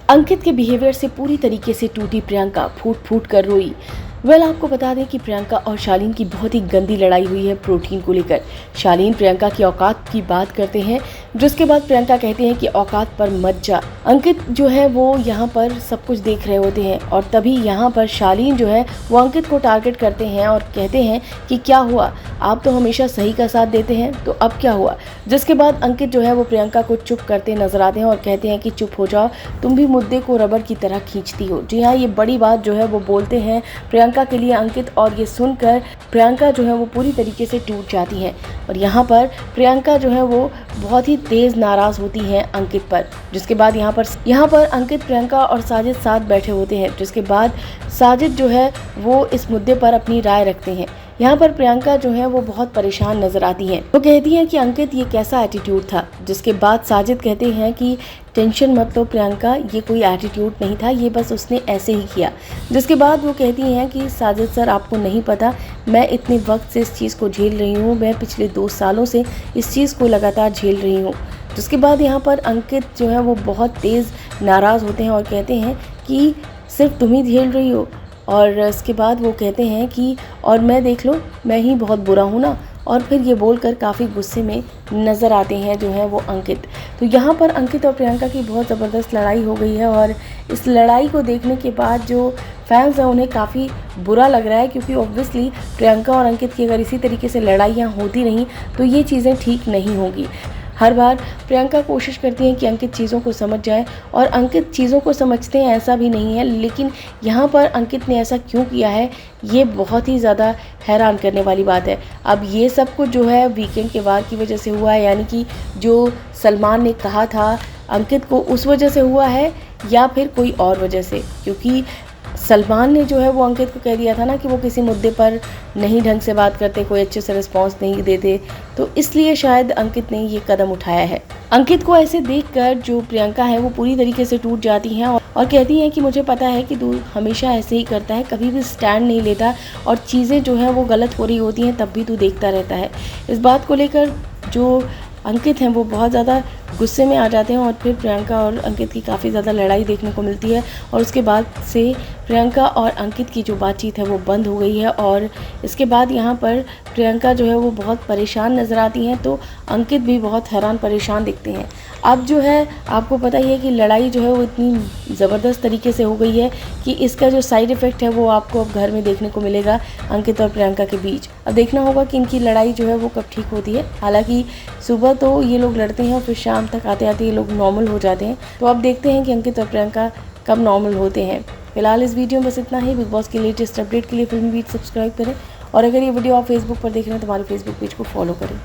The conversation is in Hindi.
अंकित के बिहेवियर से पूरी तरीके से टूटी प्रियंका, फूट फूट कर रोई। आपको बता दें कि प्रियंका और शालीन की बहुत ही गंदी लड़ाई हुई है प्रोटीन को लेकर। शालीन प्रियंका की औकात की बात करते हैं, जिसके बाद प्रियंका कहते हैं कि औकात पर मत जा। अंकित जो है वो यहाँ पर सब कुछ देख रहे होते हैं और तभी यहाँ पर शालीन जो है वो अंकित को टारगेट करते हैं और कहते हैं कि क्या हुआ, आप तो हमेशा सही का साथ देते हैं, तो अब क्या हुआ। जिसके बाद अंकित जो है वो प्रियंका को चुप करते नजर आते हैं और कहते हैं कि चुप हो जाओ, तुम भी मुद्दे को रबर की तरह खींचती हो। जी हाँ, ये बड़ी बात जो है वो बोलते हैं प्रियंका के लिए अंकित, और ये सुनकर प्रियंका जो है वो पूरी तरीके से टूट जाती है। और यहाँ पर प्रियंका जो है वो बहुत ही तेज नाराज होती है अंकित पर। जिसके बाद यहाँ पर अंकित, प्रियंका और साजिद साथ बैठे होते हैं। जिसके बाद साजिद जो है वो इस मुद्दे पर अपनी राय रखते हैं। यहाँ पर प्रियंका जो है वो बहुत परेशान नजर आती हैं। वो कहती हैं कि अंकित, ये कैसा एटीट्यूड था। जिसके बाद साजिद कहते हैं कि टेंशन मत लो प्रियंका, ये कोई एटीट्यूड नहीं था, ये बस उसने ऐसे ही किया। जिसके बाद वो कहती हैं कि साजिद सर, आपको नहीं पता, मैं इतने वक्त से इस चीज़ को झेल रही हूँ, मैं पिछले 2 सालों से इस चीज़ को लगातार झेल रही हूँ। जिसके बाद यहाँ पर अंकित जो है वो बहुत तेज़ नाराज़ होते हैं और कहते हैं कि सिर्फ तुम ही झेल रही हो। और इसके बाद वो कहते हैं कि और मैं देख लो, मैं ही बहुत बुरा हूँ ना। और फिर ये बोलकर काफ़ी गुस्से में नज़र आते हैं जो है वो अंकित। तो यहाँ पर अंकित और प्रियंका की बहुत ज़बरदस्त लड़ाई हो गई है और इस लड़ाई को देखने के बाद जो फैंस हैं उन्हें काफ़ी बुरा लग रहा है, क्योंकि ऑब्वियसली प्रियंका और अंकित की अगर इसी तरीके से लड़ाइयाँ होती रहीं तो ये चीज़ें ठीक नहीं होगी। हर बार प्रियंका कोशिश करती हैं कि अंकित चीज़ों को समझ जाए और अंकित चीज़ों को समझते हैं, ऐसा भी नहीं है। लेकिन यहाँ पर अंकित ने ऐसा क्यों किया है, ये बहुत ही ज़्यादा हैरान करने वाली बात है। अब ये सब कुछ जो है वीकेंड के वार की वजह से हुआ है, यानी कि जो सलमान ने कहा था अंकित को, उस वजह से हुआ है या फिर कोई और वजह से। क्योंकि सलमान ने जो है वो अंकित को कह दिया था ना कि वो किसी मुद्दे पर नहीं ढंग से बात करते, कोई अच्छे से रिस्पॉन्स नहीं देते, तो इसलिए शायद अंकित ने ये कदम उठाया है। अंकित को ऐसे देखकर जो प्रियंका है वो पूरी तरीके से टूट जाती हैं और कहती हैं कि मुझे पता है कि तू हमेशा ऐसे ही करता है, कभी भी स्टैंड नहीं लेता और चीज़ें जो हैं वो गलत हो रही होती हैं तब भी तू देखता रहता है। इस बात को लेकर जो अंकित हैं वो बहुत ज़्यादा गुस्से में आ जाते हैं और फिर प्रियंका और अंकित की काफ़ी ज़्यादा लड़ाई देखने को मिलती है। और उसके बाद से प्रियंका और अंकित की जो बातचीत है वो बंद हो गई है। और इसके बाद यहाँ पर प्रियंका जो है वो बहुत परेशान नज़र आती हैं, तो अंकित भी बहुत हैरान परेशान दिखते हैं। अब जो है आपको पता ही है कि लड़ाई जो है वो इतनी ज़बरदस्त तरीके से हो गई है कि इसका जो साइड इफ़ेक्ट है वो आपको अब घर में देखने को मिलेगा अंकित और प्रियंका के बीच। अब देखना होगा कि इनकी लड़ाई जो है वो कब ठीक होती है। हालांकि सुबह तो ये लोग लड़ते हैं और फिर शाम तक आते आते ये लोग नॉर्मल हो जाते हैं। तो अब देखते हैं कि अंकित और प्रियंका कब नॉर्मल होते हैं। फिलहाल इस वीडियो में बस इतना ही। बिग बॉस के लेटेस्ट अपडेट के लिए फिल्मी बीट सब्सक्राइब करें और अगर ये वीडियो आप फेसबुक पर देख रहे हैं तो हमारे फेसबुक पेज को फॉलो करें।